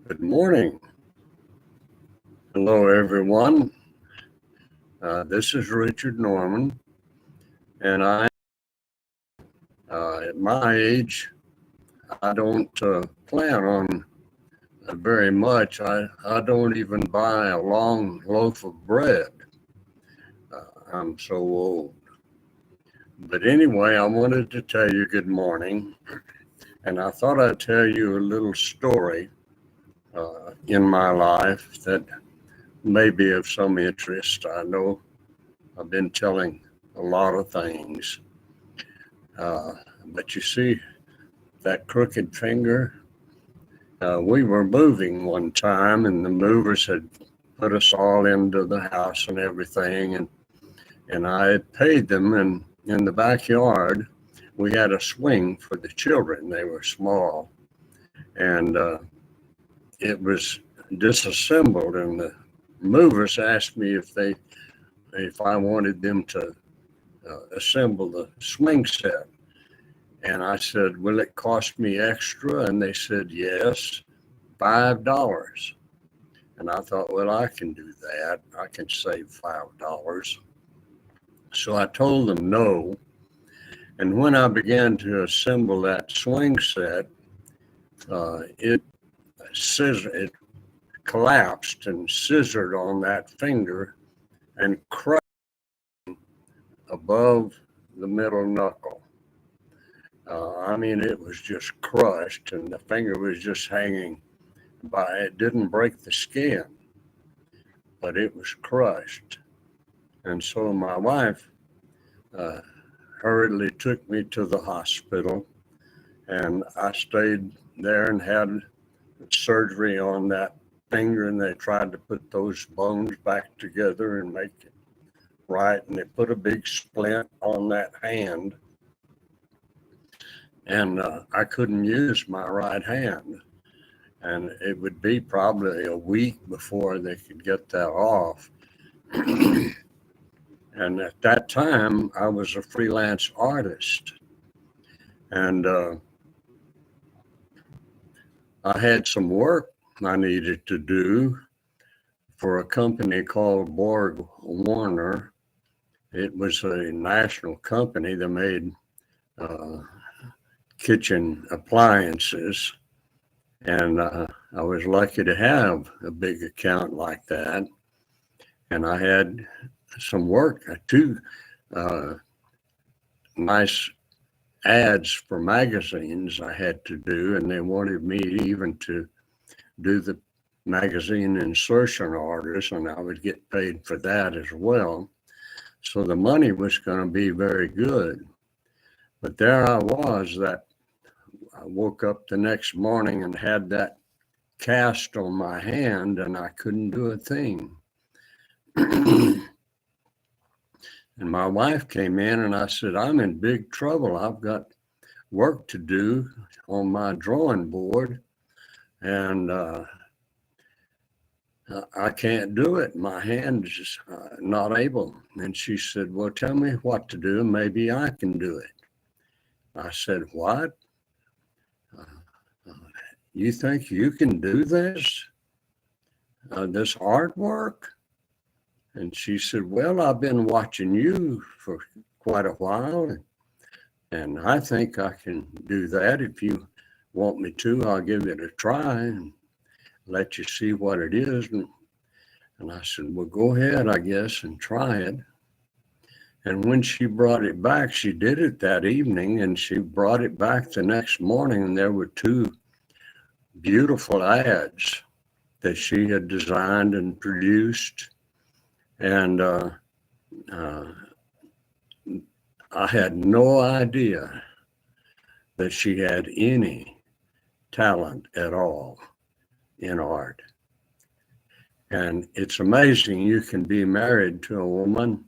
Good morning. Hello, everyone. This is Richard Norman, and at my age, I don't plan on very much. I don't even buy a long loaf of bread. I'm so old. But anyway, I wanted to tell you good morning, and I thought I'd tell you a little story in my life that may be of some interest. I know I've been telling a lot of things. But you see that crooked finger? We were moving one time, and the movers had put us all into the house and everything, and I had paid them. And in the backyard, we had a swing for the children. They were small, and it was disassembled. And the movers asked me if I wanted them to assemble the swing set. And I said, will it cost me extra? And they said, yes, $5. And I thought, well, I can do that. I can save $5. So I told them no. And when I began to assemble that swing set, it collapsed and scissored on that finger and crushed above the middle knuckle. It was just crushed, and the finger was just hanging by. It didn't break the skin, but it was crushed. And so my wife hurriedly took me to the hospital, and I stayed there and had surgery on that finger, and they tried to put those bones back together and make it right. And they put a big splint on that hand, and I couldn't use my right hand. And it would be probably a week before they could get that off. And at that time, I was a freelance artist. And I had some work I needed to do for a company called Borg Warner. It was a national company that made kitchen appliances. And I was lucky to have a big account like that. And I had some work, two nice ads for magazines I had to do, and they wanted me even to do the magazine insertion orders, and I would get paid for that as well. So the money was going to be very good. But there I was, that I woke up the next morning and had that cast on my hand, and I couldn't do a thing. And my wife came in, and I said, I'm in big trouble. I've got work to do on my drawing board, and I can't do it. My hand is just not able. And she said, well, tell me what to do. Maybe I can do it. I said, what? You think you can do this artwork? And she said, well, I've been watching you for quite a while, and I think I can do that. If you want me to, I'll give it a try and let you see what it is. And I said, well, go ahead, I guess, and try it. And when she brought it back, she did it that evening, and she brought it back the next morning, and there were two beautiful ads that she had designed and produced. And I had no idea that she had any talent at all in art. And it's amazing, you can be married to a woman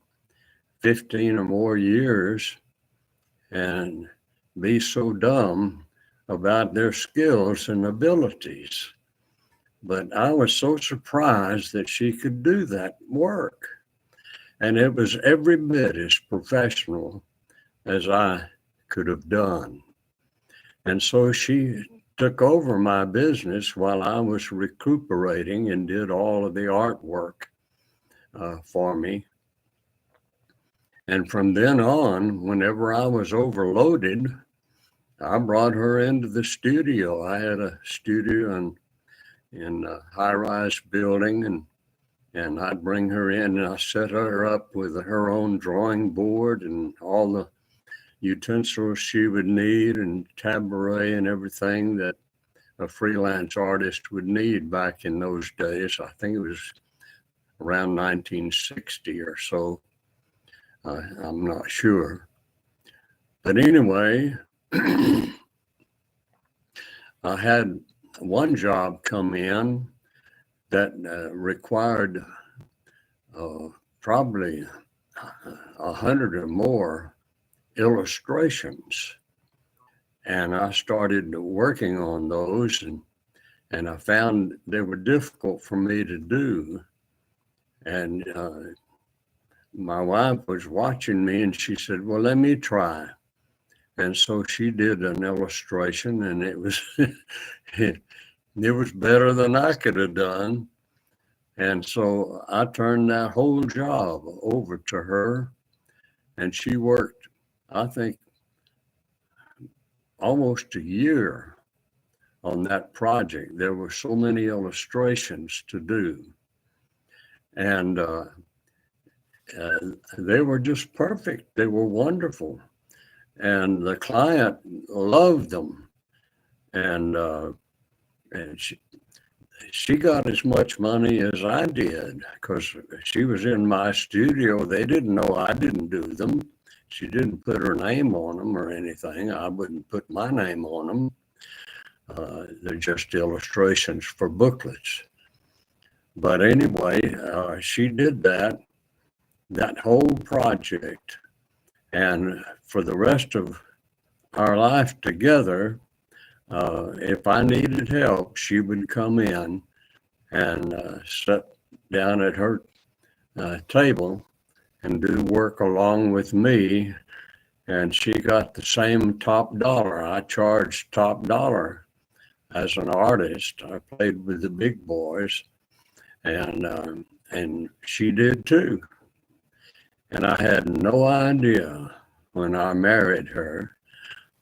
15 or more years and be so dumb about their skills and abilities. But I was so surprised that she could do that work. And it was every bit as professional as I could have done. And so she took over my business while I was recuperating and did all of the artwork for me. And from then on, whenever I was overloaded, I brought her into the studio. I had a studio in a high-rise building, and I'd bring her in, and I set her up with her own drawing board and all the utensils she would need, and tabouret and everything that a freelance artist would need back in those days. I think it was around 1960 or so. I'm not sure. But anyway, I had one job come in that required probably 100 or more illustrations. And I started working on those, and I found they were difficult for me to do. And my wife was watching me, and she said, well, let me try. And so she did an illustration, and it was it was better than I could have done. And so I turned that whole job over to her, and she worked, I think, almost a year on that project. There were so many illustrations to do, and they were just perfect. They were wonderful, and the client loved them, and she got as much money as I did because she was in my studio. They didn't know I didn't do them. She didn't put her name on them or anything. I wouldn't put my name on them. They're just illustrations for booklets. But anyway, she did that whole project. And for the rest of our life together, if I needed help, she would come in and sit down at her table and do work along with me. And she got the same top dollar. I charged top dollar as an artist. I played with the big boys, and she did too. And I had no idea when I married her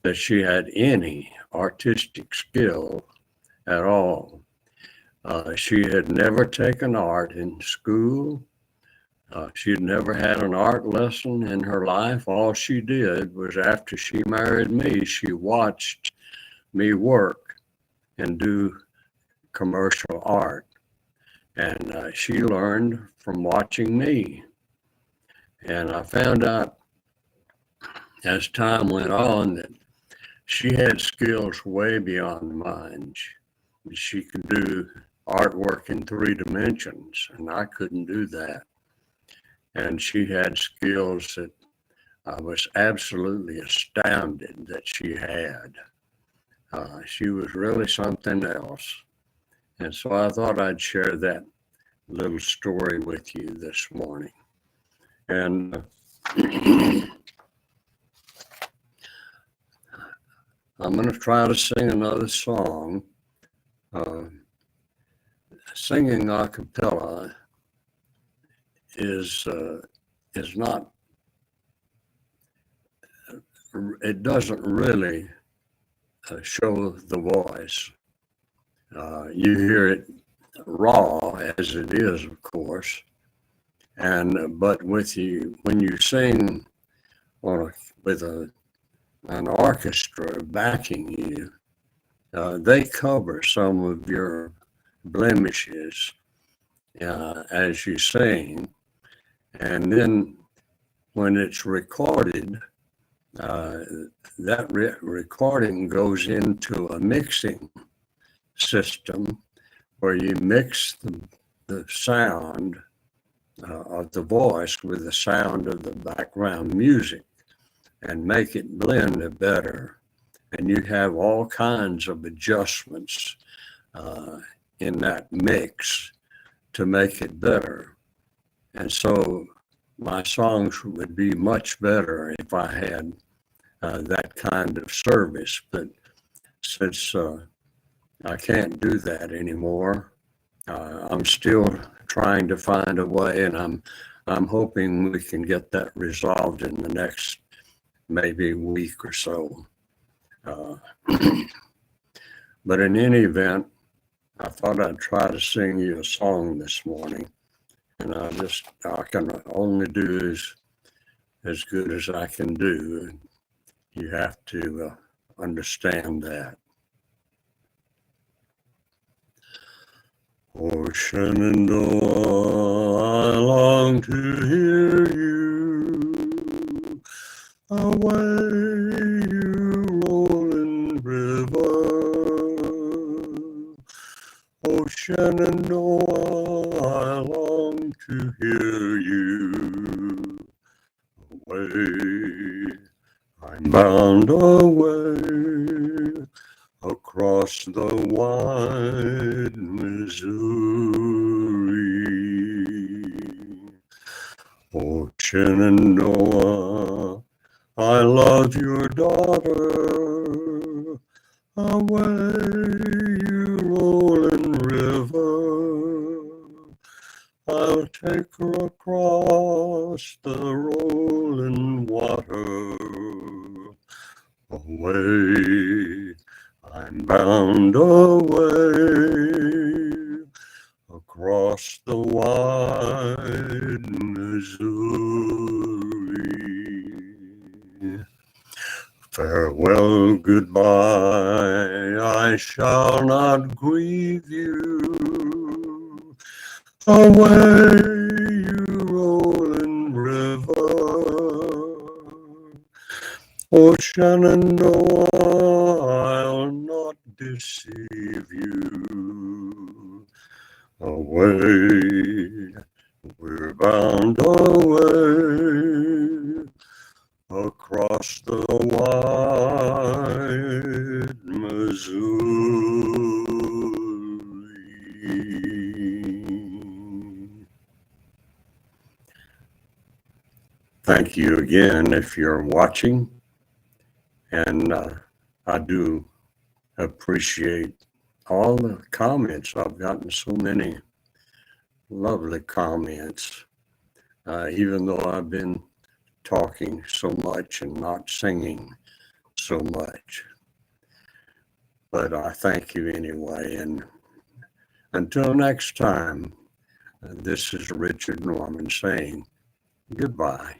that she had any artistic skill at all. She had never taken art in school. She had never had an art lesson in her life. All she did was, after she married me, she watched me work and do commercial art. And she learned from watching me. And I found out as time went on that she had skills way beyond mine. She could do artwork in 3 dimensions, and I couldn't do that. And she had skills that I was absolutely astounded that she had. She was really something else. And so I thought I'd share that little story with you this morning. And I'm going to try to sing another song. Singing a cappella is not, it doesn't really show the voice. You hear it raw as it is, of course, but when you sing with an orchestra backing you, they cover some of your blemishes as you sing. And then when it's recorded, that recording goes into a mixing system where you mix the sound of the voice with the sound of the background music and make it blend better. And you have all kinds of adjustments in that mix to make it better. And so my songs would be much better if I had that kind of service. But since I can't do that anymore. I'm still trying to find a way, and I'm hoping we can get that resolved in the next maybe week or so. Uh, but in any event, I thought I'd try to sing you a song this morning, and I can only do as good as I can do. You have to understand that. Oh, Shenandoah, I long to hear you. Away, you rolling river. Oh, Shenandoah, I long to hear you. Away, I'm bound away across the wide Missouri. Oh, Shenandoah, I love your daughter. Away, you rolling river. I'll take her across the rolling water. Away, I'm bound away across the wide Missouri. Farewell, goodbye, I shall not grieve you. Away, you rolling river. Oh, Shenandoah, I'll not deceive you. Away, we're bound away across the wide Missouri. Thank you again if you're watching, and I do appreciate all the comments. I've gotten so many lovely comments, even though I've been talking so much and not singing so much. But I thank you anyway. And until next time, this is Richard Norman saying goodbye.